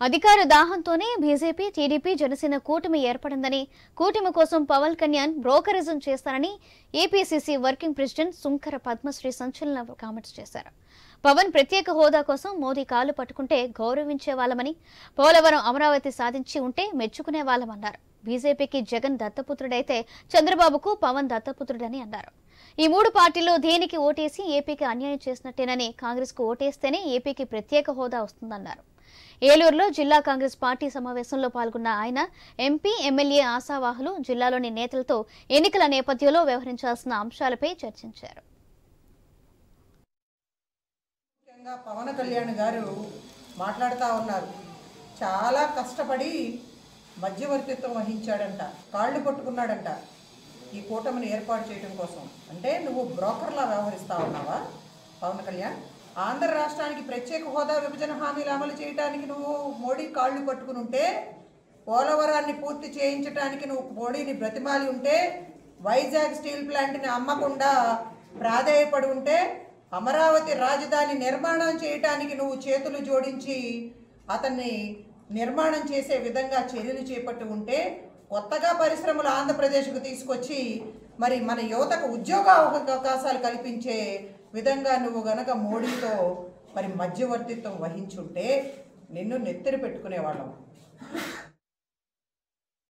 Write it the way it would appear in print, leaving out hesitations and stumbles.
అధికార దాహంతోనే BJP, TDP, Janasena కూటమి ఏర్పడిందని, కూటమి కోసం పవన్ కళ్యాణ్ బ్రోకరిజం చేస్తారని APCC working president Sunkara Padmasri సంచలన కామెంట్స్ చేశారు. పవన్ ప్రత్యేక హోదా కోసం మోదీ కాలు పట్టుకుంటే గౌరవించే వాళ్ళమని, పోలవరం అమరావతి సాధించి ఉంటే మెచ్చుకునే వాళ్ళమన్నారు. బీజేపీకి జగన్ దత్తపుత్రుడైతే చంద్రబాబుకు పవన్ దత్తపుత్రుడని అన్నారు. ఈ మూడు పార్టీల్లో దేనికి ఓటేసి ఏపీకి అన్యాయం చేసినట్టేనని, కాంగ్రెస్ కు ఓటేస్తేనే ఏపీకి ప్రత్యేక హోదా వస్తుందన్నారు. ఏలూరులో జిల్లా కాంగ్రెస్ పార్టీ సమావేశంలో పాల్గొన్న ఆయన ఎంపీ, ఎమ్మెల్యే ఆశావాహులు జిల్లాలోని నేతలతో ఎన్నికల నేపథ్యంలో వ్యవహరించాల్సిన అంశాలపై చర్చించారు. ముఖ్యంగా పవన్ కళ్యాణ్ గారు మాట్లాడుతూ ఉన్నారు. చాలా కష్టపడి మధ్యవర్తిత్వం వహించాడంట, కాళ్ళు పట్టుకున్నాడంట ఈ కూటమిని ఏర్పాటు చేయడం కోసం. అంటే నువ్వు బ్రోకర్లా వ్యవహరిస్తా ఉన్నావా పవన్ కళ్యాణ్? ఆంధ్ర రాష్ట్రానికి ప్రత్యేక హోదా, విభజన హామీలు అమలు చేయడానికి నువ్వు మోడీ కాళ్ళు పట్టుకుని ఉంటే, పోలవరాన్ని పూర్తి చేయించడానికి నువ్వు మోడీని బ్రతిమాలి ఉంటే, వైజాగ్ స్టీల్ ప్లాంట్ని అమ్మకుండా ప్రాధేయపడి ఉంటే, అమరావతి రాజధాని నిర్మాణం చేయటానికి నువ్వు చేతులు జోడించి అతన్ని నిర్మాణం చేసే విధంగా చర్యలు చేపట్టి ఉంటే, కొత్తగా పరిశ్రమలు ఆంధ్రప్రదేశ్కు తీసుకొచ్చి మరి మన యువతకు ఉద్యోగ అవకాశాలు కల్పించే విధంగా నువ్వు గనక మోడీతో మరి మధ్యవర్తిత్వం వహించుంటే నిన్ను నెత్తిన పెట్టుకునేవాళ్ళం.